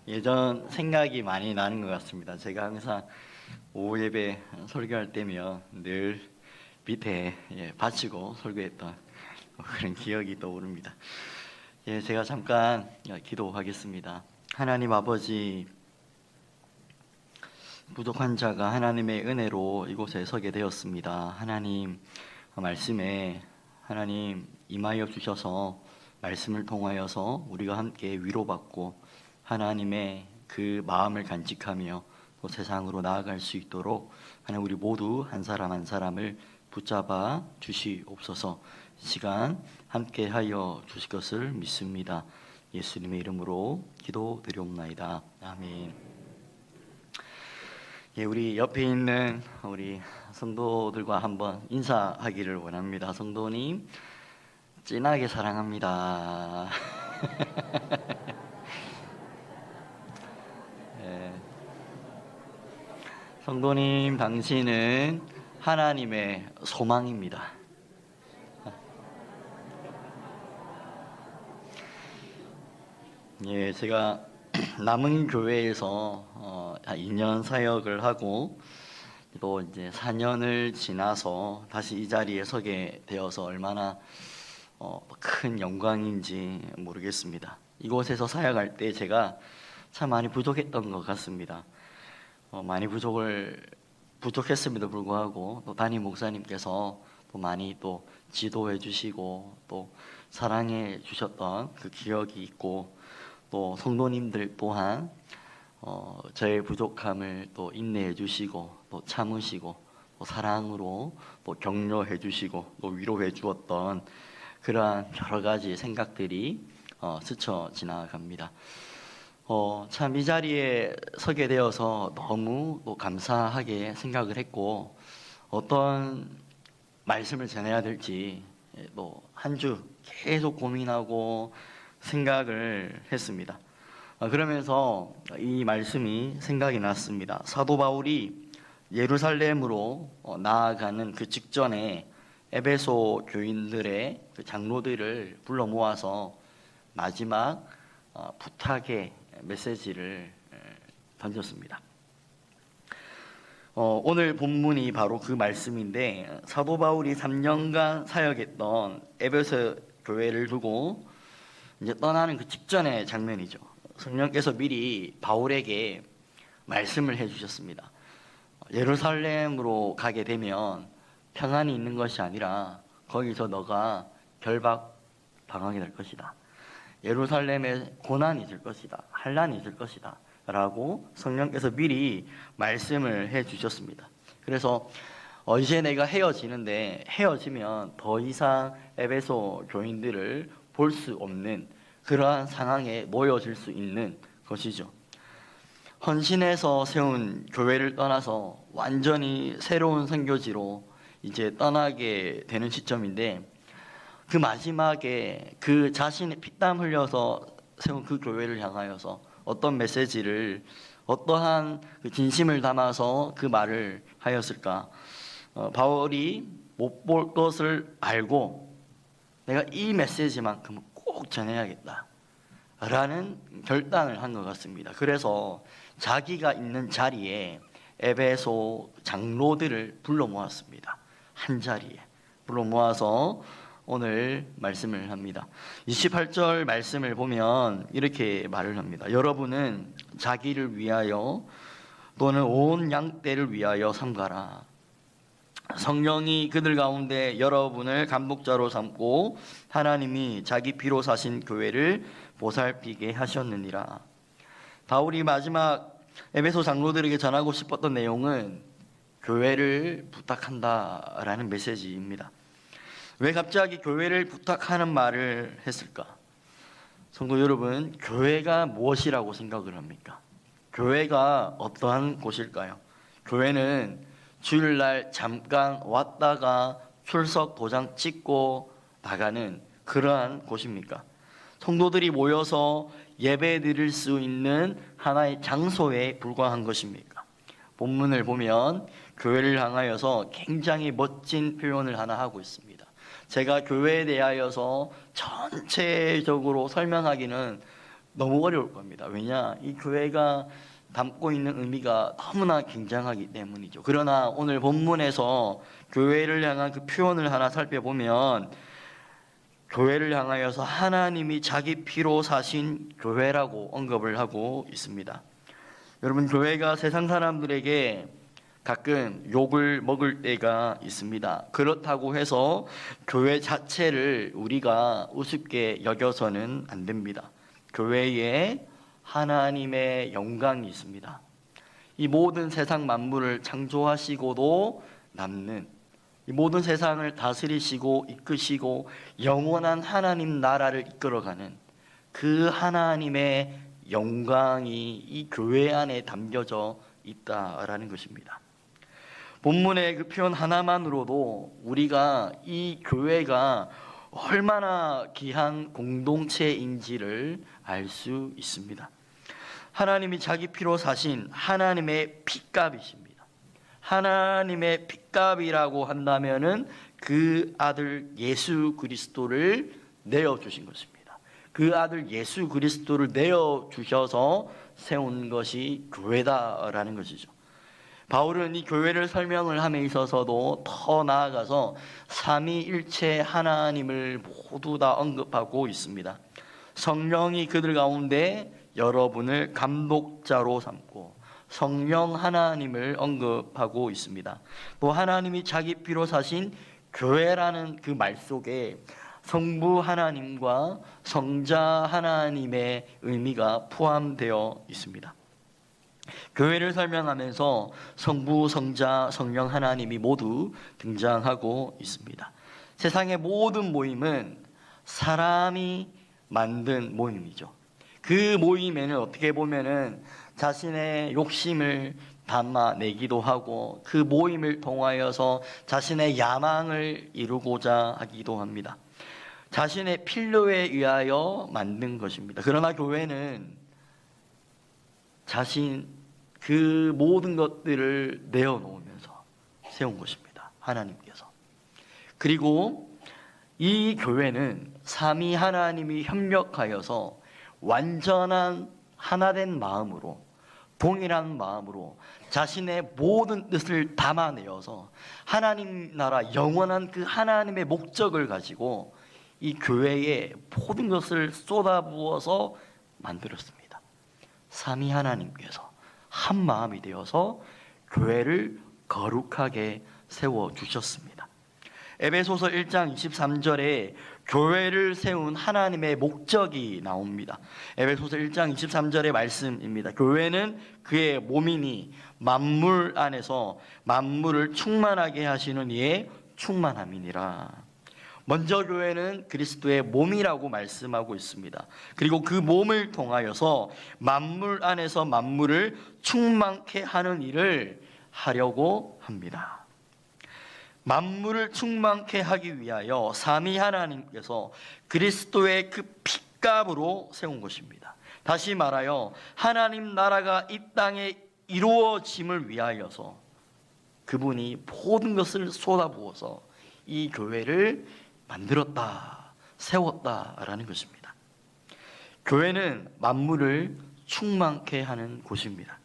예전 생각이 많이 나는 것 같습니다. 제가 항상 오후 예배 설교할 때면 늘 밑에 받치고 설교했던 그런 기억이 떠오릅니다. 제가 잠깐 기도하겠습니다. 하나님 아버지, 부족한 자가 하나님의 은혜로 이곳에 서게 되었습니다. 하나님 말씀에 하나님 임하여 주셔서 말씀을 통하여서 우리가 함께 위로받고 하나님의 그 마음을 간직하며 또 세상으로 나아갈 수 있도록 하나님 우리 모두 한 사람 한 사람을 붙잡아 주시옵소서. 시간 함께 하여 주실 것을 믿습니다. 예수님의 이름으로 기도드리옵나이다. 아멘. 우리 옆에 있는 우리 성도들과 한번 인사하기를 원합니다. 성도님, 진하게 사랑합니다. 성도님, 당신은 하나님의 소망입니다. 제가 남은 교회에서 한 2년 사역을 하고 또 이제 4년을 지나서 다시 이 자리에 서게 되어서 얼마나 큰 영광인지 모르겠습니다. 이곳에서 사역할 때 제가 참 많이 부족했던 것 같습니다. 많이 부족했음에도 불구하고 또 담임 목사님께서 또 많이 또 지도해 주시고 또 사랑해 주셨던 그 기억이 있고, 또 성도님들 또한 저의 부족함을 또 인내해 주시고 또 참으시고 또 사랑으로 또 격려해 주시고 또 위로해 주었던 그러한 여러 가지 생각들이 스쳐 지나갑니다. 참 이 자리에 서게 되어서 너무 또 감사하게 생각을 했고, 어떤 말씀을 전해야 될지 또 한 주 계속 고민하고 생각을 했습니다. 그러면서 이 말씀이 생각이 났습니다. 사도 바울이 예루살렘으로 나아가는 그 직전에 에베소 교인들의 그 장로들을 불러 모아서 마지막 부탁의 메시지를 던졌습니다. 오늘 본문이 바로 그 말씀인데, 사도 바울이 3년간 사역했던 에베소 교회를 두고 이제 떠나는 그 직전의 장면이죠. 성령께서 미리 바울에게 말씀을 해주셨습니다. 예루살렘으로 가게 되면 평안이 있는 것이 아니라 거기서 너가 결박 당하게 될 것이다. 예루살렘에 고난이 있을 것이다. 환난이 있을 것이다. 라고 성령께서 미리 말씀을 해 주셨습니다. 그래서 이제 내가 헤어지는데, 헤어지면 더 이상 에베소 교인들을 볼 수 없는 그러한 상황에 놓여질 수 있는 것이죠. 헌신해서 세운 교회를 떠나서 완전히 새로운 선교지로 이제 떠나게 되는 시점인데, 그 마지막에 그 자신의 피땀 흘려서 세운 그 교회를 향하여서 어떤 메시지를, 어떠한 그 진심을 담아서 그 말을 하였을까? 바울이 못 볼 것을 알고 내가 이 메시지만큼은 꼭 전해야겠다 라는 결단을 한 것 같습니다. 그래서 자기가 있는 자리에 에베소 장로들을 불러 모았습니다. 한 자리에 불러 모아서 오늘 말씀을 합니다. 28절 말씀을 보면 이렇게 말을 합니다. 여러분은 자기를 위하여 또는 온 양떼를 위하여 삼가라. 성령이 그들 가운데 여러분을 감독자로 삼고 하나님이 자기 피로 사신 교회를 보살피게 하셨느니라. 바울이 마지막 에베소 장로들에게 전하고 싶었던 내용은 교회를 부탁한다라는 메시지입니다. 왜 갑자기 교회를 부탁하는 말을 했을까? 성도 여러분, 교회가 무엇이라고 생각을 합니까? 교회가 어떠한 곳일까요? 교회는 주일날 잠깐 왔다가 출석 도장 찍고 나가는 그러한 곳입니까? 성도들이 모여서 예배 드릴 수 있는 하나의 장소에 불과한 것입니까? 본문을 보면 교회를 향하여서 굉장히 멋진 표현을 하나 하고 있습니다. 제가 교회에 대하여서 전체적으로 설명하기는 너무 어려울 겁니다. 왜냐? 이 교회가 담고 있는 의미가 너무나 굉장하기 때문이죠. 그러나 오늘 본문에서 교회를 향한 그 표현을 하나 살펴보면 교회를 향하여서 하나님이 자기 피로 사신 교회라고 언급을 하고 있습니다. 여러분, 교회가 세상 사람들에게 가끔 욕을 먹을 때가 있습니다. 그렇다고 해서 교회 자체를 우리가 우습게 여겨서는 안 됩니다. 교회에 하나님의 영광이 있습니다. 이 모든 세상 만물을 창조하시고도 남는, 이 모든 세상을 다스리시고 이끄시고 영원한 하나님 나라를 이끌어가는 그 하나님의 영광이 이 교회 안에 담겨져 있다라는 것입니다. 본문의 그 표현 하나만으로도 우리가 이 교회가 얼마나 귀한 공동체인지를 알 수 있습니다. 하나님이 자기 피로 사신 하나님의 핏값이십니다. 하나님의 핏값이라고 한다면은 그 아들 예수 그리스도를 내어주신 것입니다. 그 아들 예수 그리스도를 내어주셔서 세운 것이 교회다라는 것이죠. 바울은 이 교회를 설명을 함에 있어서도 더 나아가서 삼위일체 하나님을 모두 다 언급하고 있습니다. 성령이 그들 가운데 여러분을 감독자로 삼고 성령 하나님을 언급하고 있습니다. 또 하나님이 자기 피로 사신 교회라는 그 말 속에 성부 하나님과 성자 하나님의 의미가 포함되어 있습니다. 교회를 설명하면서 성부, 성자, 성령 하나님이 모두 등장하고 있습니다. 세상의 모든 모임은 사람이 만든 모임이죠. 그 모임에는 어떻게 보면은 자신의 욕심을 담아내기도 하고 그 모임을 통하여서 자신의 야망을 이루고자 하기도 합니다. 자신의 필요에 의하여 만든 것입니다. 그러나 교회는 자신 그 모든 것들을 내어놓으면서 세운 것입니다. 하나님께서. 그리고 이 교회는 삼위 하나님이 협력하여서 완전한 하나된 마음으로, 동일한 마음으로 자신의 모든 뜻을 담아내어서 하나님 나라 영원한 그 하나님의 목적을 가지고 이 교회에 모든 것을 쏟아부어서 만들었습니다. 삼위 하나님께서 한 마음이 되어서 교회를 거룩하게 세워주셨습니다. 에베소서 1장 23절에 교회를 세운 하나님의 목적이 나옵니다. 에베소서 1장 23절의 말씀입니다. 교회는 그의 몸이니 만물 안에서 만물을 충만하게 하시는 이의 충만함이니라. 먼저 교회는 그리스도의 몸이라고 말씀하고 있습니다. 그리고 그 몸을 통하여서 만물 안에서 만물을 충만케 하는 일을 하려고 합니다. 만물을 충만케 하기 위하여 삼위 하나님께서 그리스도의 그 핏값으로 세운 것입니다. 다시 말하여 하나님 나라가 이 땅에 이루어짐을 위하여서 그분이 모든 것을 쏟아부어서 이 교회를 만들었다, 세웠다라는 것입니다. 교회는 만물을 충만케 하는 곳입니다.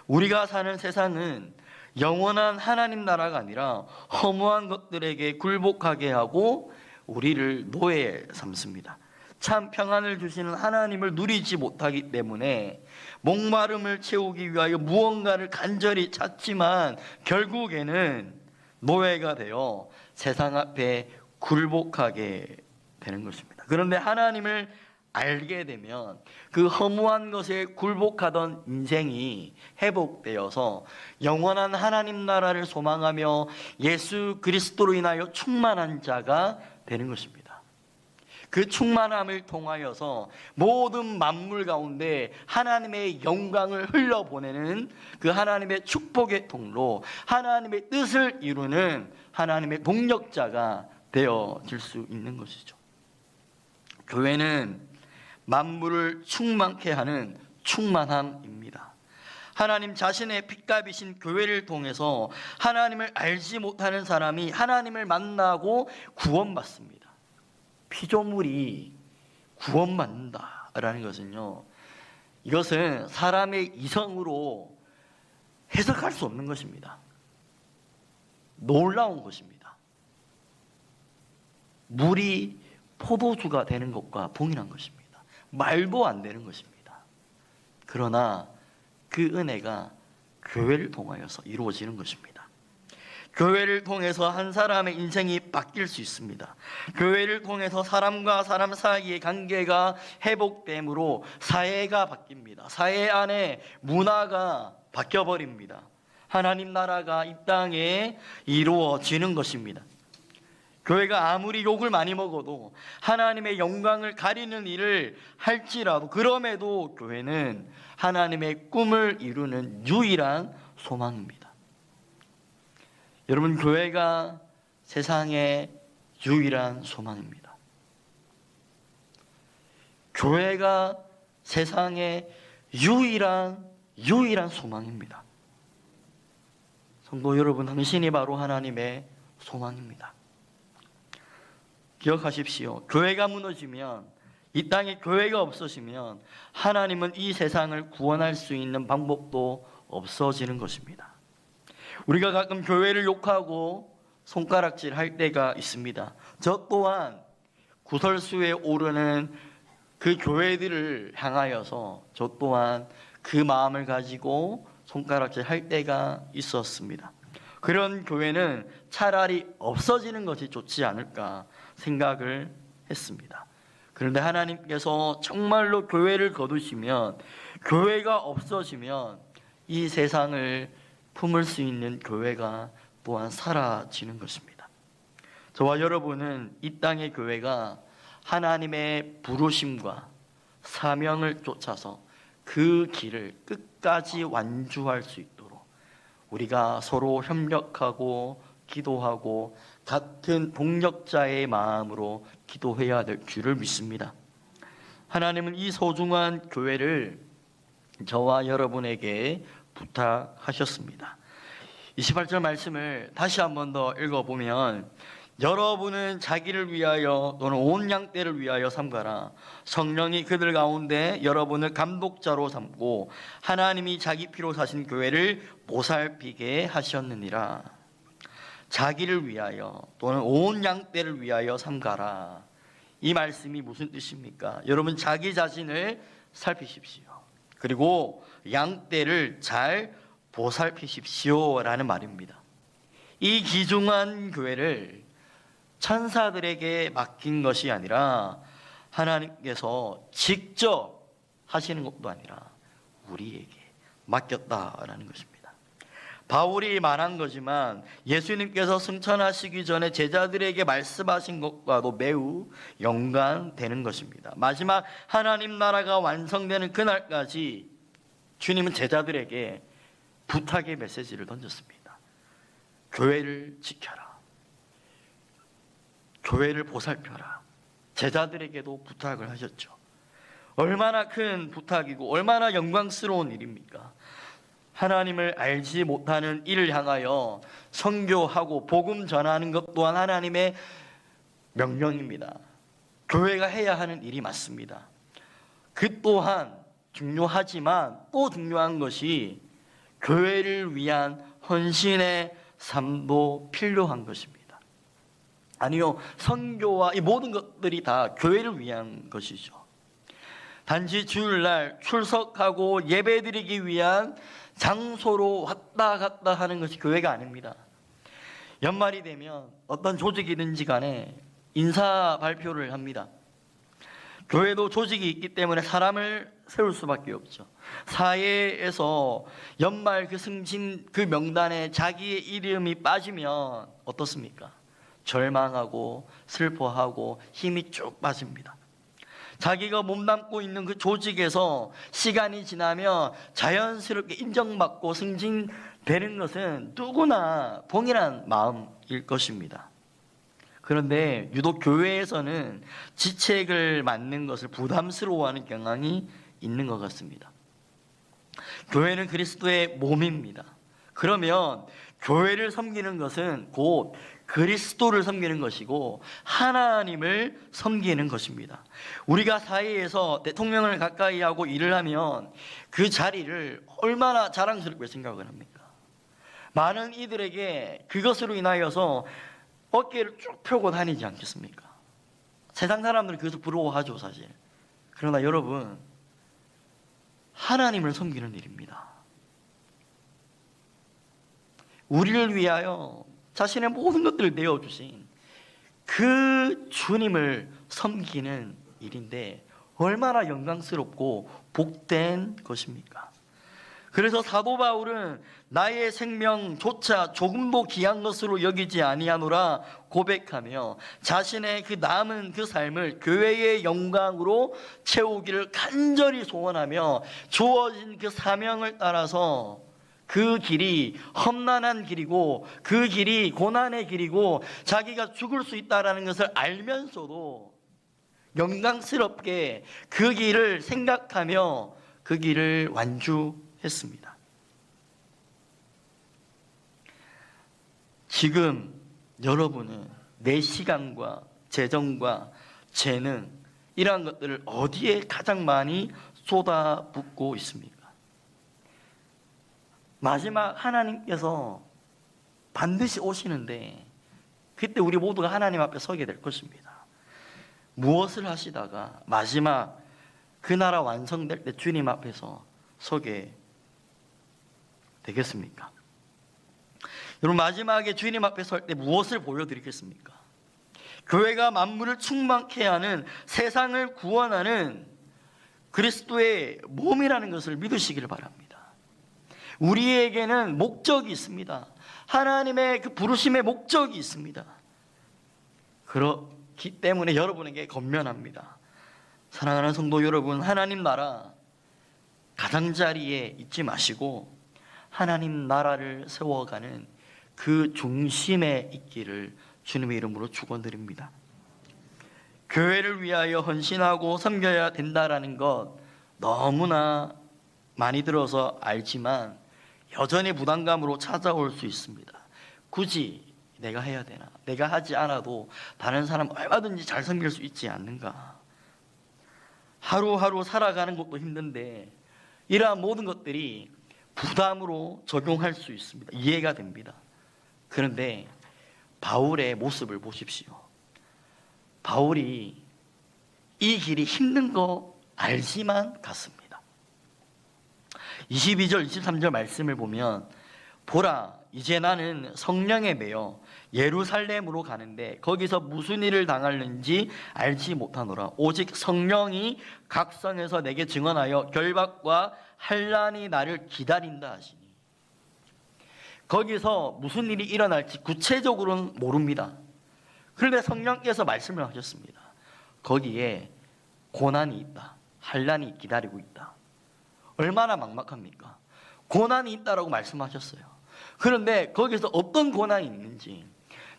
우리가 사는 세상은 영원한 하나님 나라가 아니라 허무한 것들에게 굴복하게 하고 우리를 노예 삼습니다. 참 평안을 주시는 하나님을 누리지 못하기 때문에 목마름을 채우기 위하여 무언가를 간절히 찾지만 결국에는 노예가 되어 세상 앞에 굴복하게 되는 것입니다. 그런데 하나님을 알게 되면 그 허무한 것에 굴복하던 인생이 회복되어서 영원한 하나님 나라를 소망하며 예수 그리스도로 인하여 충만한 자가 되는 것입니다. 그 충만함을 통하여서 모든 만물 가운데 하나님의 영광을 흘려보내는 그 하나님의 축복의 통로, 하나님의 뜻을 이루는 하나님의 동력자가 되어질 수 있는 것이죠. 교회는 만물을 충만케 하는 충만함입니다. 하나님 자신의 핏값이신 교회를 통해서 하나님을 알지 못하는 사람이 하나님을 만나고 구원받습니다. 피조물이 구원받는다, 것이다라는 것은요, 이것은 사람의 이성으로 해석할 수 없는 것입니다. 놀라운 것입니다. 물이 포도주가 되는 것과 동일한 것입니다. 말도 안 되는 것입니다. 그러나 그 은혜가 교회를 통하여서 이루어지는 것입니다. 교회를 통해서 한 사람의 인생이 바뀔 수 있습니다. 교회를 통해서 사람과 사람 사이의 관계가 회복됨으로 사회가 바뀝니다. 사회 안에 문화가 바뀌어버립니다. 하나님 나라가 이 땅에 이루어지는 것입니다. 교회가 아무리 욕을 많이 먹어도 하나님의 영광을 가리는 일을 할지라도, 그럼에도 교회는 하나님의 꿈을 이루는 유일한 소망입니다. 여러분, 교회가 세상의 유일한 소망입니다. 교회가 세상의 유일한 소망입니다. 성도 여러분, 당신이 바로 하나님의 소망입니다. 기억하십시오. 교회가 무너지면, 이 땅에 교회가 없어지면 하나님은 이 세상을 구원할 수 있는 방법도 없어지는 것입니다. 우리가 가끔 교회를 욕하고 손가락질 할 때가 있습니다. 저 또한 구설수에 오르는 그 교회들을 향하여서 저 또한 그 마음을 가지고 손가락질 할 때가 있었습니다. 그런 교회는 차라리 없어지는 것이 좋지 않을까 생각을 했습니다. 그런데 하나님께서 정말로 교회를 거두시면, 교회가 없어지면 이 세상을 품을 수 있는 교회가 또한 사라지는 것입니다. 저와 여러분은 이 땅의 교회가 하나님의 부르심과 사명을 쫓아서 그 길을 끝까지 완주할 수 있도록 우리가 서로 협력하고 기도하고 같은 동력자의 마음으로 기도해야 될 줄을 믿습니다. 하나님은 이 소중한 교회를 저와 여러분에게 부탁하셨습니다. 28절 말씀을 다시 한 번 더 읽어보면, 여러분은 자기를 위하여 또는 온 양떼를 위하여 삼가라. 성령이 그들 가운데 여러분을 감독자로 삼고 하나님이 자기 피로 사신 교회를 보살피게 하셨느니라. 자기를 위하여 또는 온 양떼를 위하여 삼가라. 이 말씀이 무슨 뜻입니까? 여러분, 자기 자신을 살피십시오. 그리고 양떼를 잘 보살피십시오라는 말입니다. 이 귀중한 교회를 천사들에게 맡긴 것이 아니라 하나님께서 직접 하시는 것도 아니라 우리에게 맡겼다라는 것입니다. 바울이 말한 거지만 예수님께서 승천하시기 전에 제자들에게 말씀하신 것과도 매우 연관되는 것입니다. 마지막 하나님 나라가 완성되는 그날까지 주님은 제자들에게 부탁의 메시지를 던졌습니다. 교회를 지켜라. 교회를 보살펴라. 제자들에게도 부탁을 하셨죠. 얼마나 큰 부탁이고 얼마나 영광스러운 일입니까? 하나님을 알지 못하는 이를 향하여 선교하고 복음 전하는 것 또한 하나님의 명령입니다. 교회가 해야 하는 일이 맞습니다. 그 또한 중요하지만 또 중요한 것이 교회를 위한 헌신의 삶도 필요한 것입니다. 아니요, 선교와 이 모든 것들이 다 교회를 위한 것이죠. 단지 주일날 출석하고 예배드리기 위한 장소로 왔다 갔다 하는 것이 교회가 아닙니다. 연말이 되면 어떤 조직이든지 간에 인사 발표를 합니다. 교회도 조직이 있기 때문에 사람을 세울 수밖에 없죠. 사회에서 연말 그 승진 그 명단에 자기의 이름이 빠지면 어떻습니까? 절망하고 슬퍼하고 힘이 쭉 빠집니다. 자기가 몸담고 있는 그 조직에서 시간이 지나면 자연스럽게 인정받고 승진되는 것은 누구나 동일한 마음일 것입니다. 그런데 유독 교회에서는 지책을 맡는 것을 부담스러워하는 경향이 있는 것 같습니다. 교회는 그리스도의 몸입니다. 그러면 교회를 섬기는 것은 곧 그리스도를 섬기는 것이고 하나님을 섬기는 것입니다. 우리가 사회에서 대통령을 가까이 하고 일을 하면 그 자리를 얼마나 자랑스럽게 생각을 합니까? 많은 이들에게 그것으로 인하여서 어깨를 쭉 펴고 다니지 않겠습니까? 세상 사람들은 그것을 부러워하죠, 사실. 그러나 여러분, 하나님을 섬기는 일입니다. 우리를 위하여 자신의 모든 것들을 내어주신 그 주님을 섬기는 일인데 얼마나 영광스럽고 복된 것입니까? 그래서 사도 바울은 나의 생명조차 조금도 귀한 것으로 여기지 아니하노라 고백하며 자신의 그 남은 그 삶을 교회의 영광으로 채우기를 간절히 소원하며 주어진 그 사명을 따라서 그 길이 험난한 길이고 그 길이 고난의 길이고 자기가 죽을 수 있다는 것을 알면서도 영광스럽게 그 길을 생각하며 그 길을 완주했습니다. 지금 여러분은 내 시간과 재정과 재능 이러한 것들을 어디에 가장 많이 쏟아붓고 있습니까? 마지막 하나님께서 반드시 오시는데 그때 우리 모두가 하나님 앞에 서게 될 것입니다. 무엇을 하시다가 마지막 그 나라 완성될 때 주님 앞에서 서게 되겠습니까? 여러분, 마지막에 주님 앞에 설 때 무엇을 보여드리겠습니까? 교회가 만물을 충만케 하는 세상을 구원하는 그리스도의 몸이라는 것을 믿으시기를 바랍니다. 우리에게는 목적이 있습니다. 하나님의 그 부르심의 목적이 있습니다. 그렇기 때문에 여러분에게 권면합니다. 사랑하는 성도 여러분, 하나님 나라 가장자리에 있지 마시고 하나님 나라를 세워가는 그 중심에 있기를 주님의 이름으로 축원드립니다. 교회를 위하여 헌신하고 섬겨야 된다라는 것 너무나 많이 들어서 알지만 여전히 부담감으로 찾아올 수 있습니다. 굳이 내가 해야 되나? 내가 하지 않아도 다른 사람 얼마든지 잘 섬길 수 있지 않는가? 하루하루 살아가는 것도 힘든데 이러한 모든 것들이 부담으로 적용할 수 있습니다. 이해가 됩니다. 그런데 바울의 모습을 보십시오. 바울이 이 길이 힘든 거 알지만 갔습니다. 22절 23절 말씀을 보면 보라, 이제 나는 성령에 매여 예루살렘으로 가는데 거기서 무슨 일을 당하는지 알지 못하노라. 오직 성령이 각 성에서 내게 증언하여 결박과 환난이 나를 기다린다 하시니. 거기서 무슨 일이 일어날지 구체적으로는 모릅니다. 그런데 성령께서 말씀을 하셨습니다. 거기에 고난이 있다, 환난이 기다리고 있다. 얼마나 막막합니까? 고난이 있다라고 말씀하셨어요. 그런데 거기서 어떤 고난이 있는지,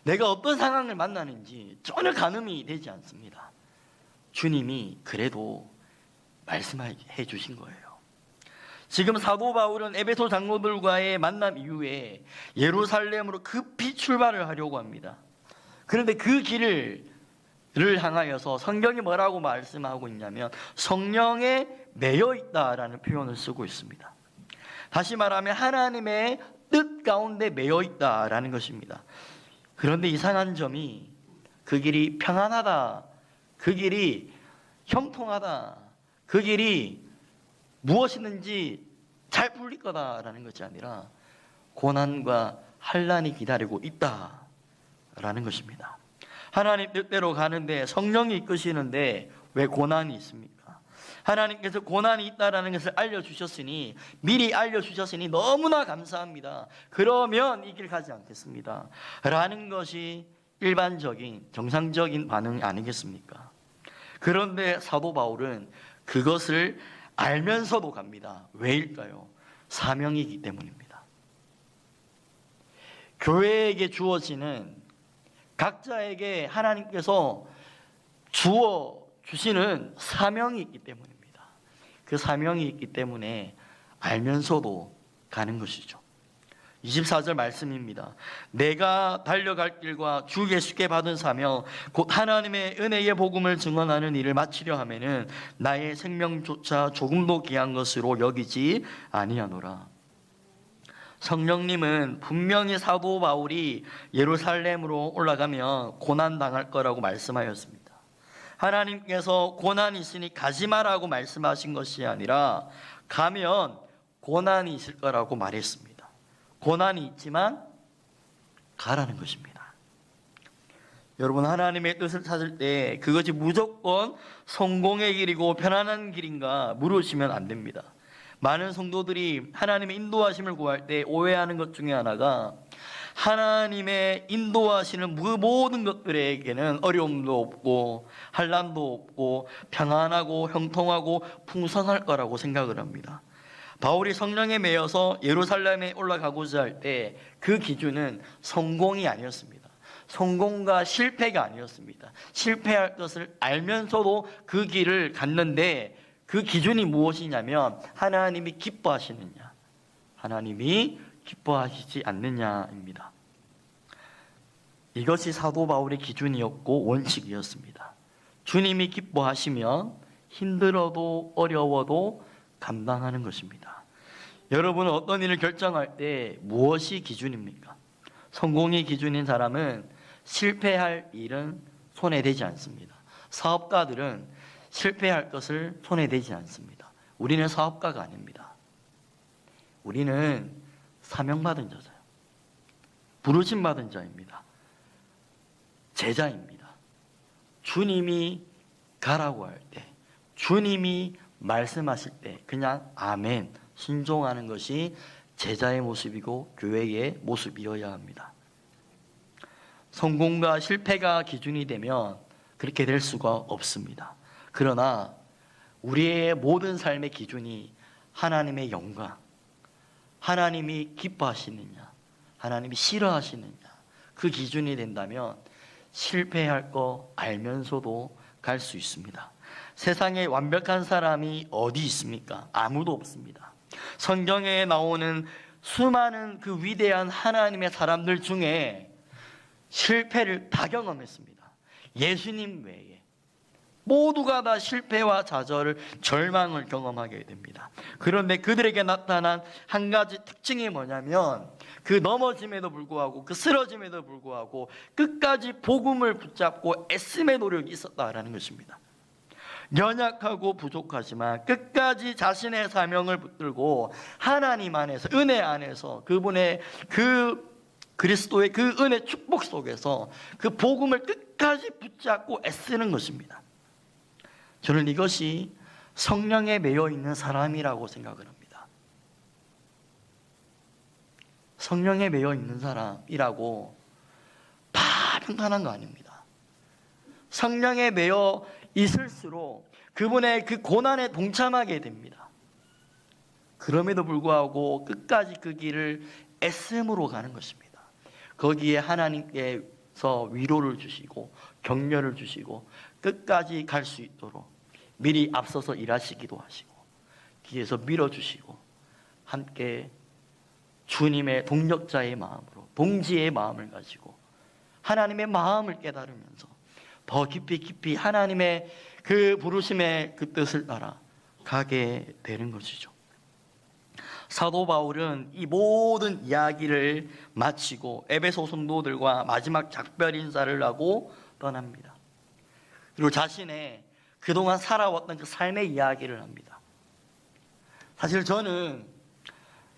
내가 어떤 상황을 만나는지 전혀 가늠이 되지 않습니다. 주님이 그래도 말씀해 주신 거예요. 지금 사도 바울은 에베소 장로들과의 만남 이후에 예루살렘으로 급히 출발을 하려고 합니다. 그런데 그 길을 향하여서 성경이 뭐라고 말씀하고 있냐면 성령에 매여 있다라는 표현을 쓰고 있습니다. 다시 말하면 하나님의 뜻 가운데 매여 있다라는 것입니다. 그런데 이상한 점이 그 길이 평안하다, 그 길이 형통하다, 그 길이 무엇이든지 잘 풀릴 거다라는 것이 아니라 고난과 환난이 기다리고 있다라는 것입니다. 하나님 뜻대로 가는데 성령이 이끄시는데 왜 고난이 있습니까? 하나님께서 고난이 있다라는 것을 알려주셨으니, 미리 알려주셨으니 너무나 감사합니다. 그러면 이 길 가지 않겠습니다 라는 것이 일반적인 정상적인 반응이 아니겠습니까? 그런데 사도 바울은 그것을 알면서도 갑니다. 왜일까요? 사명이기 때문입니다. 교회에게 주어지는 각자에게 하나님께서 주어 주시는 사명이 있기 때문입니다. 그 사명이 있기 때문에 알면서도 가는 것이죠. 24절 말씀입니다. 내가 달려갈 길과 주 예수께 받은 사명 곧 하나님의 은혜의 복음을 증언하는 일을 마치려 하면은 나의 생명조차 조금도 귀한 것으로 여기지 아니하노라. 성령님은 분명히 사도 바울이 예루살렘으로 올라가면 고난 당할 거라고 말씀하였습니다. 하나님께서 고난이 있으니 가지 마라고 말씀하신 것이 아니라 가면 고난이 있을 거라고 말했습니다. 고난이 있지만 가라는 것입니다. 여러분, 하나님의 뜻을 찾을 때 그것이 무조건 성공의 길이고 편안한 길인가 물으시면 안 됩니다. 많은 성도들이 하나님의 인도하심을 구할 때 오해하는 것 중에 하나가 하나님의 인도하시는 그 모든 것들에게는 어려움도 없고 환난도 없고 평안하고 형통하고 풍성할 거라고 생각을 합니다. 바울이 성령에 매여서 예루살렘에 올라가고자 할 때 그 기준은 성공이 아니었습니다. 성공과 실패가 아니었습니다. 실패할 것을 알면서도 그 길을 갔는데 그 기준이 무엇이냐면 하나님이 기뻐하시느냐, 하나님이 기뻐하시지 않느냐입니다. 이것이 사도 바울의 기준이었고 원칙이었습니다. 주님이 기뻐하시면 힘들어도 어려워도 감당하는 것입니다. 여러분은 어떤 일을 결정할 때 무엇이 기준입니까? 성공이 기준인 사람은 실패할 일은 손에 대지 않습니다. 사업가들은 실패할 것을 손에 대지 않습니다. 우리는 사업가가 아닙니다. 우리는 사명받은 자잖아요. 부르심 받은 자입니다. 제자입니다. 주님이 가라고 할 때, 주님이 말씀하실 때 그냥 아멘 순종하는 것이 제자의 모습이고 교회의 모습이어야 합니다. 성공과 실패가 기준이 되면 그렇게 될 수가 없습니다. 그러나 우리의 모든 삶의 기준이 하나님의 영광, 하나님이 기뻐하시느냐, 하나님이 싫어하시느냐, 그 기준이 된다면 실패할 거 알면서도 갈 수 있습니다. 세상에 완벽한 사람이 어디 있습니까? 아무도 없습니다. 성경에 나오는 수많은 그 위대한 하나님의 사람들 중에 실패를 다 경험했습니다. 예수님 외에 모두가 다 실패와 좌절을, 절망을 경험하게 됩니다. 그런데 그들에게 나타난 한 가지 특징이 뭐냐면 그 넘어짐에도 불구하고 그 쓰러짐에도 불구하고 끝까지 복음을 붙잡고 애씀의 노력이 있었다라는 것입니다. 연약하고 부족하지만 끝까지 자신의 사명을 붙들고 하나님 안에서, 은혜 안에서, 그분의 그 그리스도의 그 은혜 축복 속에서 그 복음을 끝까지 붙잡고 애쓰는 것입니다. 저는 이것이 성령에 매여 있는 사람이라고 생각을 합니다. 성령에 매여 있는 사람이라고 다 평탄한 거 아닙니다. 성령에 매여 있을수록 그분의 그 고난에 동참하게 됩니다. 그럼에도 불구하고 끝까지 그 길을 애씀으로 가는 것입니다. 거기에 하나님께서 위로를 주시고 격려를 주시고 끝까지 갈 수 있도록 미리 앞서서 일하시기도 하시고 뒤에서 밀어주시고 함께 주님의 동력자의 마음으로, 동지의 마음을 가지고 하나님의 마음을 깨달으면서 더 깊이 하나님의 그 부르심의 그 뜻을 따라 가게 되는 것이죠. 사도 바울은 이 모든 이야기를 마치고 에베소 성도들과 마지막 작별 인사를 하고 떠납니다. 그리고 자신의 그동안 살아왔던 그 삶의 이야기를 합니다. 사실 저는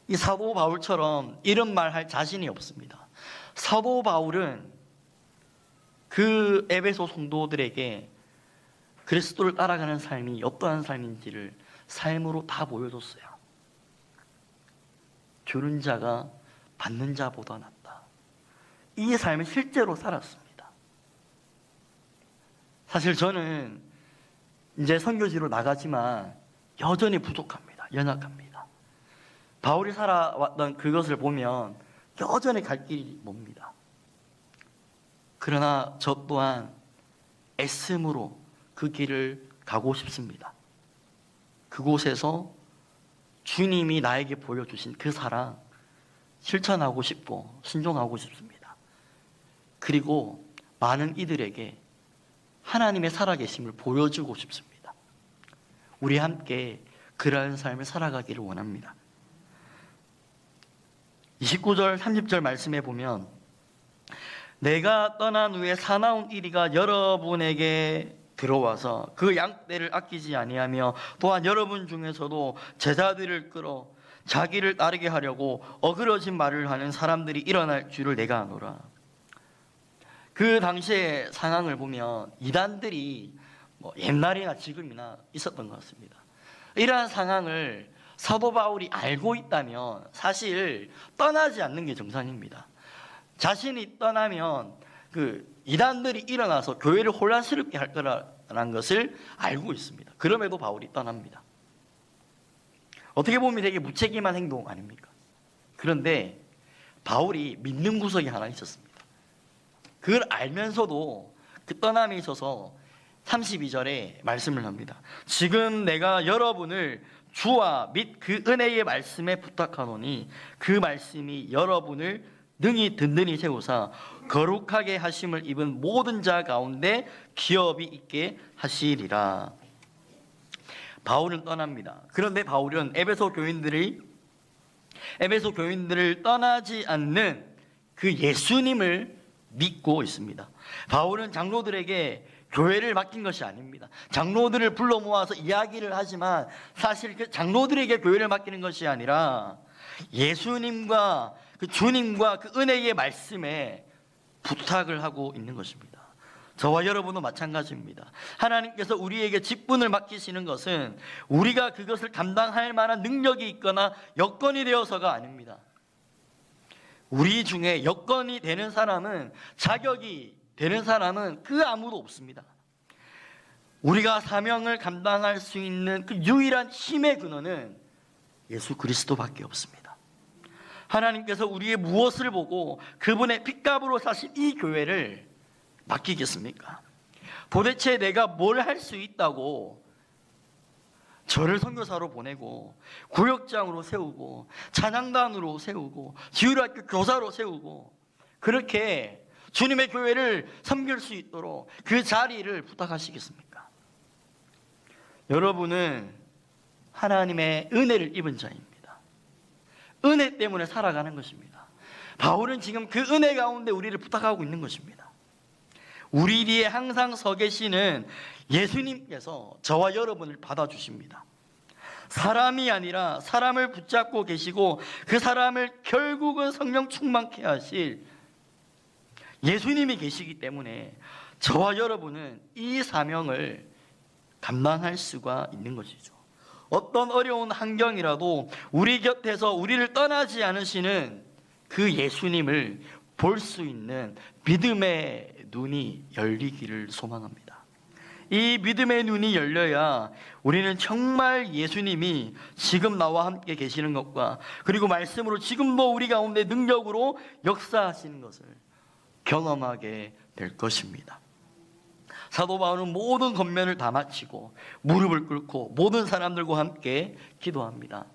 이 사도 바울처럼 이런 말 할 자신이 없습니다. 사도 바울은 그 에베소 성도들에게 그리스도를 따라가는 삶이 어떠한 삶인지를 삶으로 다 보여줬어요. 주는 자가 받는 자보다 낫다. 이 삶을 실제로 살았습니다. 사실 저는 이제 선교지로 나가지만 여전히 부족합니다. 연약합니다. 바울이 살아왔던 그것을 보면 여전히 갈 길이 멉니다. 그러나 저 또한 애씀으로 그 길을 가고 싶습니다. 그곳에서 주님이 나에게 보여주신 그 사랑, 실천하고 싶고 순종하고 싶습니다. 그리고 많은 이들에게 하나님의 살아계심을 보여주고 싶습니다. 우리 함께 그러한 삶을 살아가기를 원합니다. 29절 30절 말씀에 보면 내가 떠난 후에 사나운 이리가 여러분에게 들어와서 그 양떼를 아끼지 아니하며 또한 여러분 중에서도 제자들을 끌어 자기를 따르게 하려고 어그러진 말을 하는 사람들이 일어날 줄을 내가 아노라. 그 당시의 상황을 보면 이단들이 옛날이나 지금이나 있었던 것 같습니다. 이러한 상황을 사도 바울이 알고 있다면 사실 떠나지 않는 게 정상입니다. 자신이 떠나면 그 이단들이 일어나서 교회를 혼란스럽게 할 거라는 것을 알고 있습니다. 그럼에도 바울이 떠납니다. 어떻게 보면 되게 무책임한 행동 아닙니까? 그런데 바울이 믿는 구석이 하나 있었습니다. 그걸 알면서도 그 떠남에 있어서 32절에 말씀을 합니다. 지금 내가 여러분을 주와 및 그 은혜의 말씀에 부탁하노니 그 말씀이 여러분을 능히 든든히 세우사 거룩하게 하심을 입은 모든 자 가운데 기업이 있게 하시리라. 바울은 떠납니다. 그런데 바울은 에베소 교인들을 떠나지 않는 그 예수님을 믿고 있습니다. 바울은 장로들에게 교회를 맡긴 것이 아닙니다. 장로들을 불러 모아서 이야기를 하지만 사실 그 장로들에게 교회를 맡기는 것이 아니라 예수님과 그 주님과 그 은혜의 말씀에 부탁을 하고 있는 것입니다. 저와 여러분도 마찬가지입니다. 하나님께서 우리에게 직분을 맡기시는 것은 우리가 그것을 감당할 만한 능력이 있거나 여건이 되어서가 아닙니다. 우리 중에 여건이 되는 사람은, 자격이 되는 사람은 그 아무도 없습니다. 우리가 사명을 감당할 수 있는 그 유일한 힘의 근원은 예수 그리스도밖에 없습니다. 하나님께서 우리의 무엇을 보고 그분의 핏값으로 사신 이 교회를 맡기겠습니까? 도대체 내가 뭘 할 수 있다고 저를 선교사로 보내고 구역장으로 세우고 찬양단으로 세우고 지휘학교 교사로 세우고 그렇게 주님의 교회를 섬길 수 있도록 그 자리를 부탁하시겠습니까? 여러분은 하나님의 은혜를 입은 자입니다. 은혜 때문에 살아가는 것입니다. 바울은 지금 그 은혜 가운데 우리를 부탁하고 있는 것입니다. 우리 뒤에 항상 서 계시는 예수님께서 저와 여러분을 받아주십니다. 사람이 아니라 사람을 붙잡고 계시고 그 사람을 결국은 성령 충만케 하실 예수님이 계시기 때문에 저와 여러분은 이 사명을 감당할 수가 있는 것이죠. 어떤 어려운 환경이라도 우리 곁에서 우리를 떠나지 않으시는 그 예수님을 볼 수 있는 믿음의 눈이 열리기를 소망합니다. 이 믿음의 눈이 열려야 우리는 정말 예수님이 지금 나와 함께 계시는 것과 그리고 말씀으로 지금도 우리 가운데 능력으로 역사하시는 것을 경험하게 될 것입니다. 사도 바울은 모든 권면을 다 마치고 무릎을 꿇고 모든 사람들과 함께 기도합니다.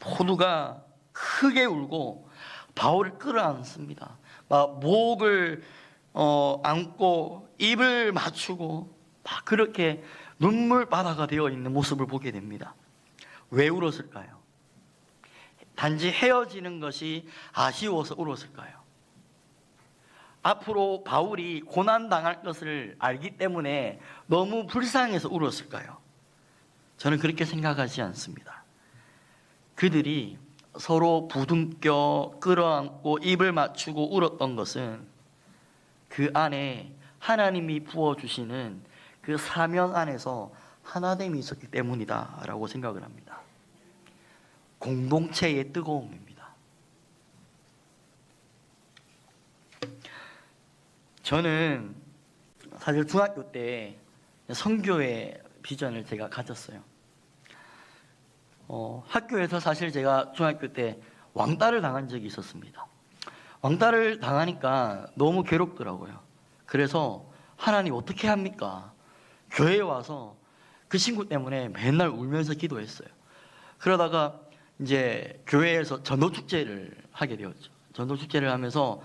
모두가 크게 울고 바울을 끌어안습니다. 막 목을 안고 입을 맞추고 막 그렇게 눈물바다가 되어 있는 모습을 보게 됩니다. 왜 울었을까요? 단지 헤어지는 것이 아쉬워서 울었을까요? 앞으로 바울이 고난당할 것을 알기 때문에 너무 불쌍해서 울었을까요? 저는 그렇게 생각하지 않습니다. 그들이 서로 부둥켜 끌어안고 입을 맞추고 울었던 것은 그 안에 하나님이 부어주시는 그 사명 안에서 하나됨이 있었기 때문이다라고 생각을 합니다. 공동체의 뜨거움입니다. 저는 사실 중학교 때 선교의 비전을 제가 가졌어요. 학교에서 사실 제가 중학교 때 왕따를 당한 적이 있었습니다. 왕따를 당하니까 너무 괴롭더라고요. 그래서 하나님 어떻게 합니까? 교회에 와서 그 친구 때문에 맨날 울면서 기도했어요. 그러다가 이제 교회에서 전도 축제를 하게 되었죠. 전도 축제를 하면서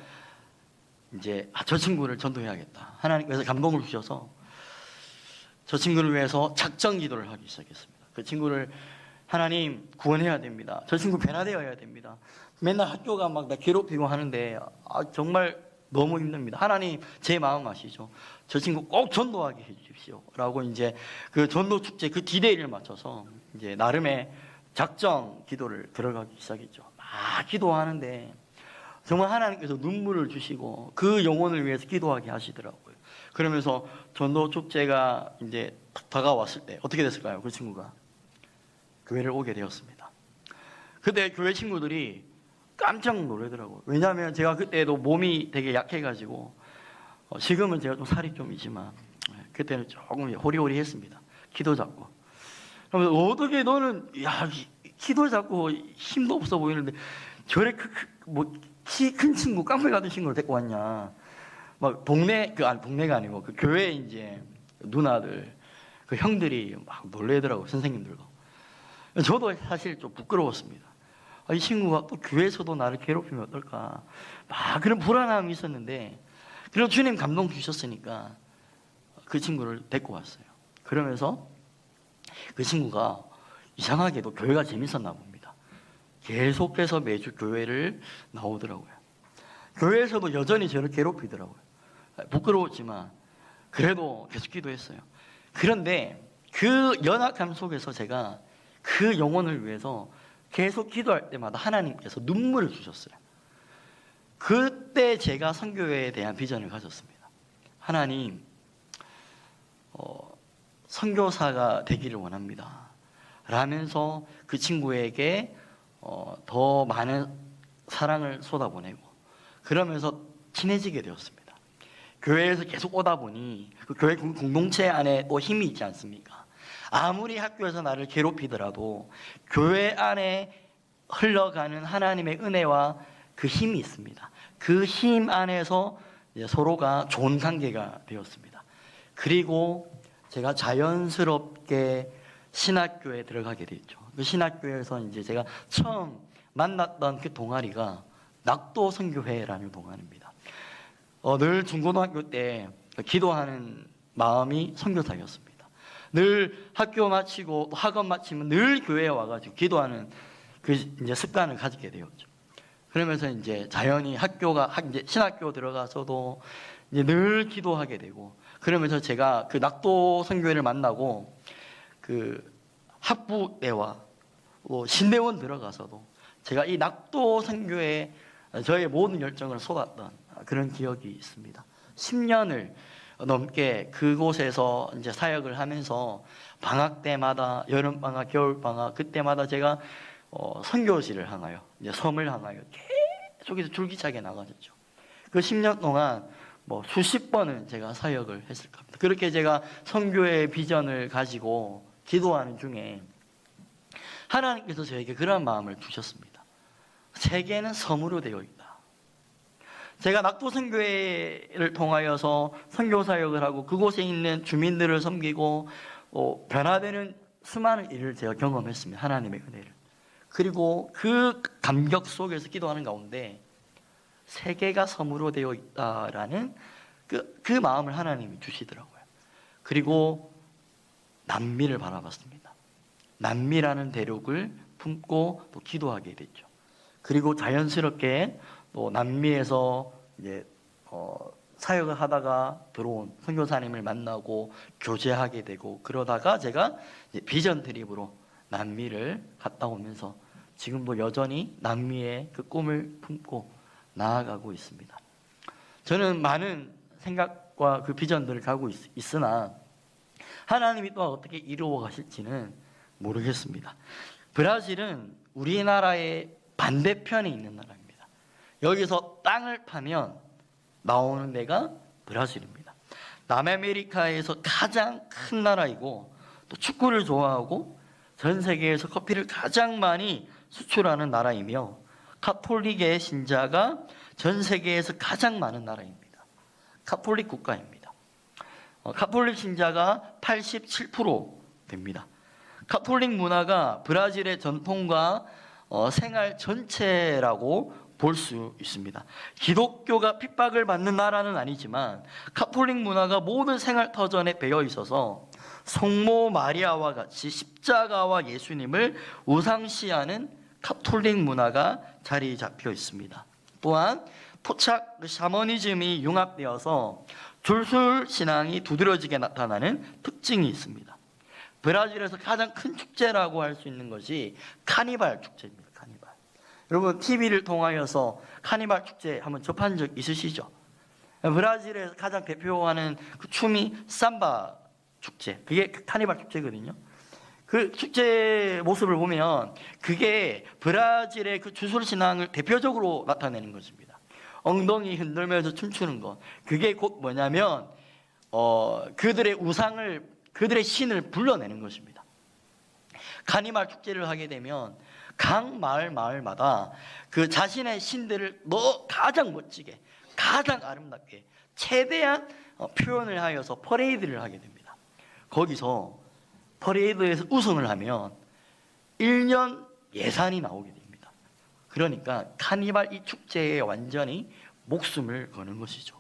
이제 저 친구를 전도해야겠다. 하나님께서 감동을 주셔서 저 친구를 위해서 작정 기도를 하기 시작했습니다. 그 친구를 하나님 구원해야 됩니다. 저 친구 변화되어야 됩니다. 맨날 학교가 막 나 괴롭히고 하는데 정말 너무 힘듭니다. 하나님 제 마음 아시죠? 저 친구 꼭 전도하게 해주십시오. 라고 이제 그 전도 축제 그 디데이를 맞춰서 이제 나름의 작정 기도를 들어가기 시작했죠. 막 기도하는데 정말 하나님께서 눈물을 주시고 그 영혼을 위해서 기도하게 하시더라고요. 그러면서 전도 축제가 이제 다가왔을 때 어떻게 됐을까요? 그 친구가 교회를 오게 되었습니다. 그때 교회 친구들이 깜짝 놀라더라고요. 왜냐하면 제가 그때도 몸이 되게 약해가지고 지금은 제가 좀 살이 좀 있지만 그때는 조금 호리호리했습니다. 키도 작고. 그러면서 어떻게 너는 키도 작고 힘도 없어 보이는데 저래 키 큰 친구 깡패 같은 친구를 데리고 왔냐? 막 동네가 아니고 그 교회 이제 누나들 그 형들이 막 놀래더라고 선생님들과. 저도 사실 좀 부끄러웠습니다. 이 친구가 또 교회에서도 나를 괴롭히면 어떨까? 막 그런 불안함이 있었는데, 그래도 주님 감동 주셨으니까 그 친구를 데리고 왔어요. 그러면서 그 친구가 이상하게도 교회가 재밌었나 봅니다. 계속해서 매주 교회를 나오더라고요. 교회에서도 여전히 저를 괴롭히더라고요. 부끄러웠지만 그래도 계속 기도했어요. 그런데 그 연약함 속에서 제가 그 영혼을 위해서 계속 기도할 때마다 하나님께서 눈물을 주셨어요. 그때 제가 선교회에 대한 비전을 가졌습니다. 하나님, 선교사가 되기를 원합니다. 라면서 그 친구에게 더 많은 사랑을 쏟아보내고 그러면서 친해지게 되었습니다. 교회에서 계속 오다 보니 그 교회 공동체 안에 또 힘이 있지 않습니까? 아무리 학교에서 나를 괴롭히더라도 교회 안에 흘러가는 하나님의 은혜와 그 힘이 있습니다. 그 힘 안에서 서로가 좋은 관계가 되었습니다. 그리고 제가 자연스럽게 신학교에 들어가게 됐죠. 그 신학교에서 이제 제가 처음 만났던 그 동아리가 낙도 선교회라는 동아리입니다. 늘 중고등학교 때 기도하는 마음이 선교사였습니다. 늘 학교 마치고 학원 마치면 늘 교회에 와가지고 기도하는 그 이제 습관을 가지게 되었죠. 그러면서 이제 자연히 이제 신학교 들어가서도 이제 늘 기도하게 되고, 그러면서 제가 그 낙도 선교회를 만나고 그 학부 때와 신대원 들어가서도 제가 이 낙도 선교회에 저의 모든 열정을 쏟았던 그런 기억이 있습니다. 10년을 넘게 그곳에서 이제 사역을 하면서 방학 때마다 여름 방학, 겨울 방학 그때마다 제가 선교지를 향하여 이제 섬을 향하여 계속해서 줄기차게 나가졌죠. 그 10년 동안 수십 번은 제가 사역을 했을 겁니다. 그렇게 제가 선교의 비전을 가지고 기도하는 중에 하나님께서 저에게 그런 마음을 주셨습니다. 세계는 섬으로 되어 있다. 제가 낙도 선교회를 통하여서 선교 사역을 하고 그곳에 있는 주민들을 섬기고 변화되는 수많은 일을 제가 경험했습니다. 하나님의 은혜를. 그리고 그 감격 속에서 기도하는 가운데 세계가 섬으로 되어 있다라는 그 마음을 하나님이 주시더라고요. 그리고 남미를 바라봤습니다. 남미라는 대륙을 품고 또 기도하게 됐죠. 그리고 자연스럽게 또 남미에서 이제 사역을 하다가 들어온 선교사님을 만나고 교제하게 되고, 그러다가 제가 이제 비전 트립으로 남미를 갔다 오면서 지금도 여전히 남미의 그 꿈을 품고 나아가고 있습니다. 저는 많은 생각과 그 비전들을 가지고 있으나 하나님이 또 어떻게 이루어 가실지는 모르겠습니다. 브라질은 우리나라의 반대편에 있는 나라입니다. 여기서 땅을 파면 나오는 데가 브라질입니다. 남아메리카에서 가장 큰 나라이고 또 축구를 좋아하고 전 세계에서 커피를 가장 많이 수출하는 나라이며 가톨릭의 신자가 전 세계에서 가장 많은 나라입니다. 가톨릭 국가입니다. 가톨릭 신자가 87% 됩니다. 가톨릭 문화가 브라질의 전통과 생활 전체라고 볼 수 있습니다. 기독교가 핍박을 받는 나라는 아니지만 가톨릭 문화가 모든 생활 터전에 배어 있어서 성모 마리아와 같이 십자가와 예수님을 우상시하는 가톨릭 문화가 자리 잡혀 있습니다. 또한 토착 샤머니즘이 융합되어서 줄술 신앙이 두드러지게 나타나는 특징이 있습니다. 브라질에서 가장 큰 축제라고 할 수 있는 것이 카니발 축제입니다. 카니발. 여러분 TV를 통하여서 카니발 축제 한번 접한 적 있으시죠? 브라질에서 가장 대표하는 그 춤이 삼바 축제. 그게 카니발 축제거든요. 그 축제 모습을 보면 그게 브라질의 그 주술 신앙을 대표적으로 나타내는 것입니다. 엉덩이 흔들면서 춤추는 것. 그게 곧 뭐냐면 그들의 우상을, 그들의 신을 불러내는 것입니다. 카니발 축제를 하게 되면 각 마을마다 그 자신의 신들을 가장 멋지게, 가장 아름답게 최대한 표현을 하여서 퍼레이드를 하게 됩니다. 거기서 퍼레이드에서 우승을 하면 1년 예산이 나오게 됩니다. 그러니까 카니발 이 축제에 완전히 목숨을 거는 것이죠.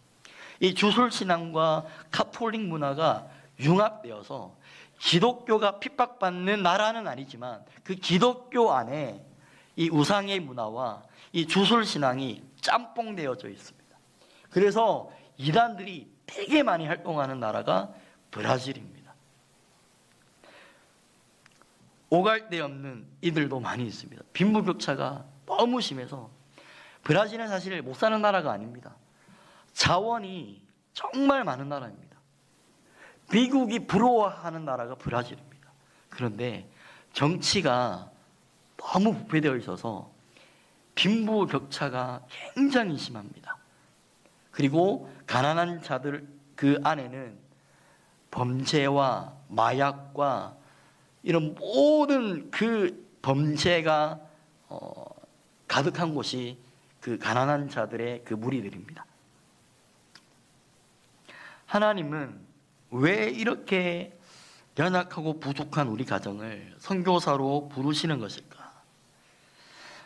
이 주술신앙과 가톨릭 문화가 융합되어서 기독교가 핍박받는 나라는 아니지만 그 기독교 안에 이 우상의 문화와 이 주술신앙이 짬뽕되어져 있습니다. 그래서 이단들이 되게 많이 활동하는 나라가 브라질입니다. 오갈 데 없는 이들도 많이 있습니다. 빈부격차가 너무 심해서 브라질은 사실 못 사는 나라가 아닙니다. 자원이 정말 많은 나라입니다. 미국이 부러워하는 나라가 브라질입니다. 그런데 정치가 너무 부패되어 있어서 빈부격차가 굉장히 심합니다. 그리고 가난한 자들 그 안에는 범죄와 마약과 이런 모든 그 범죄가 가득한 곳이 그 가난한 자들의 그 무리들입니다. 하나님은 왜 이렇게 연약하고 부족한 우리 가정을 선교사로 부르시는 것일까?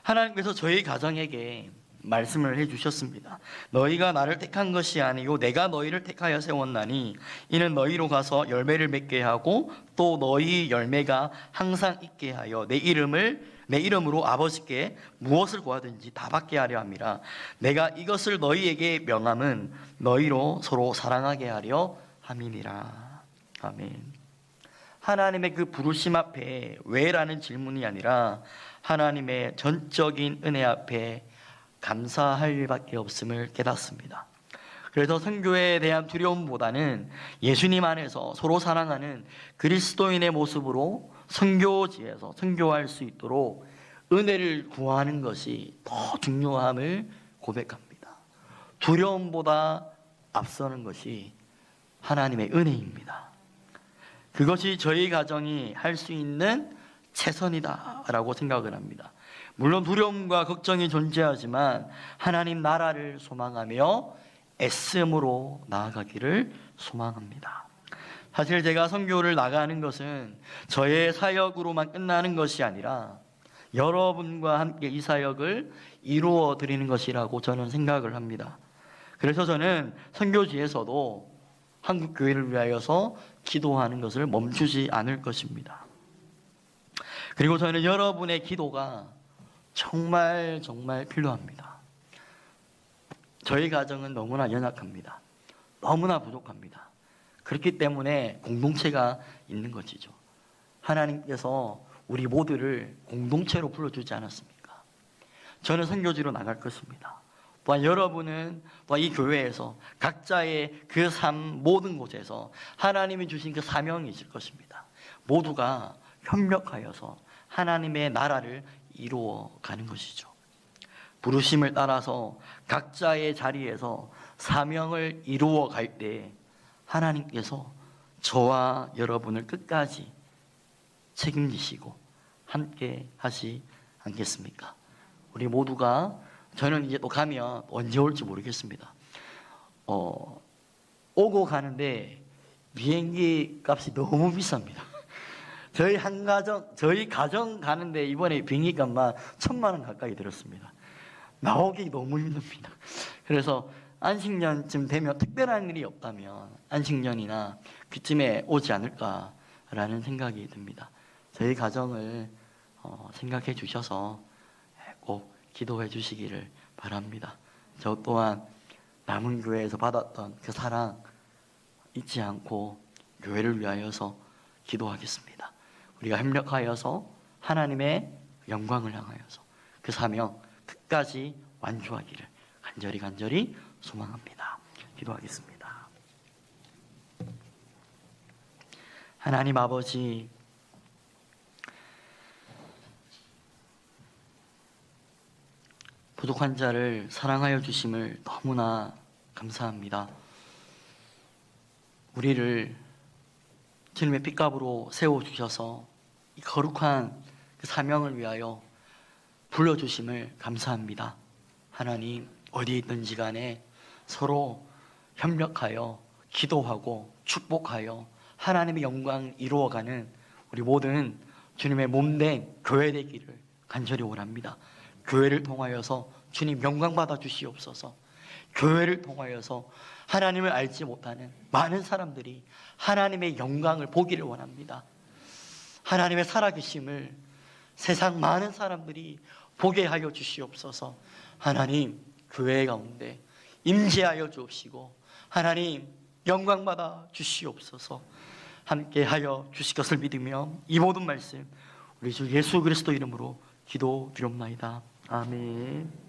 하나님께서 저희 가정에게 말씀을 해주셨습니다. 너희가 나를 택한 것이 아니요 내가 너희를 택하여 세웠나니 이는 너희로 가서 열매를 맺게 하고 또 너희 열매가 항상 있게 하여 내 이름으로 아버지께 무엇을 구하든지 다 받게 하려 함이라. 내가 이것을 너희에게 명함은 너희로 서로 사랑하게 하려 함이니라. 아멘. 하나님의 그 부르심 앞에 왜라는 질문이 아니라 하나님의 전적인 은혜 앞에 감사할 일밖에 없음을 깨닫습니다. 그래서 선교에 대한 두려움보다는 예수님 안에서 서로 사랑하는 그리스도인의 모습으로 선교지에서 선교할 수 있도록 은혜를 구하는 것이 더 중요함을 고백합니다. 두려움보다 앞서는 것이 하나님의 은혜입니다. 그것이 저희 가정이 할 수 있는 최선이다라고 생각을 합니다. 물론 두려움과 걱정이 존재하지만 하나님 나라를 소망하며 애씀으로 나아가기를 소망합니다. 사실 제가 선교를 나가는 것은 저의 사역으로만 끝나는 것이 아니라 여러분과 함께 이 사역을 이루어 드리는 것이라고 저는 생각을 합니다. 그래서 저는 선교지에서도 한국 교회를 위하여서 기도하는 것을 멈추지 않을 것입니다. 그리고 저는 여러분의 기도가 정말 필요합니다. 저희 가정은 너무나 연약합니다. 너무나 부족합니다. 그렇기 때문에 공동체가 있는 것이죠. 하나님께서 우리 모두를 공동체로 불러주지 않았습니까? 저는 선교지로 나갈 것입니다. 또한 여러분은 또한 이 교회에서 각자의 그 삶 모든 곳에서 하나님이 주신 그 사명이 있을 것입니다. 모두가 협력하여서 하나님의 나라를 이루어 가는 것이죠. 부르심을 따라서 각자의 자리에서 사명을 이루어 갈 때 하나님께서 저와 여러분을 끝까지 책임지시고 함께 하시 않겠습니까? 우리 모두가, 저는 이제 또 가면 언제 올지 모르겠습니다. 오고 가는데 비행기 값이 너무 비쌉니다. 저희 가정 가는데 이번에 비행기값만 1,000만 원 가까이 들었습니다. 나오기 너무 힘듭니다. 그래서 안식년쯤 되면 특별한 일이 없다면 안식년이나 그쯤에 오지 않을까라는 생각이 듭니다. 저희 가정을 생각해 주셔서 꼭 기도해 주시기를 바랍니다. 저 또한 남은 교회에서 받았던 그 사랑 잊지 않고 교회를 위하여서 기도하겠습니다. 우리가 협력하여서 하나님의 영광을 향하여서 그 사명 끝까지 완주하기를 간절히 소망합니다. 기도하겠습니다. 하나님 아버지, 부족한 자를 사랑하여 주심을 너무나 감사합니다. 우리를 주님의 핏값으로 세워주셔서 이 거룩한 그 사명을 위하여 불러주심을 감사합니다. 하나님, 어디에 있든지 간에 서로 협력하여 기도하고 축복하여 하나님의 영광 이루어가는 우리 모든 주님의 몸된 교회 되기를 간절히 원합니다. 교회를 통하여서 주님 영광 받아 주시옵소서. 교회를 통하여서 하나님을 알지 못하는 많은 사람들이 하나님의 영광을 보기를 원합니다. 하나님의 살아계심을 세상 많은 사람들이 보게 하여 주시옵소서. 하나님, 교회 가운데 임재하여 주옵시고 하나님 영광 받아 주시옵소서. 함께 하여 주실 것을 믿으며 이 모든 말씀 우리 주 예수 그리스도 이름으로 기도드립나이다. 아멘.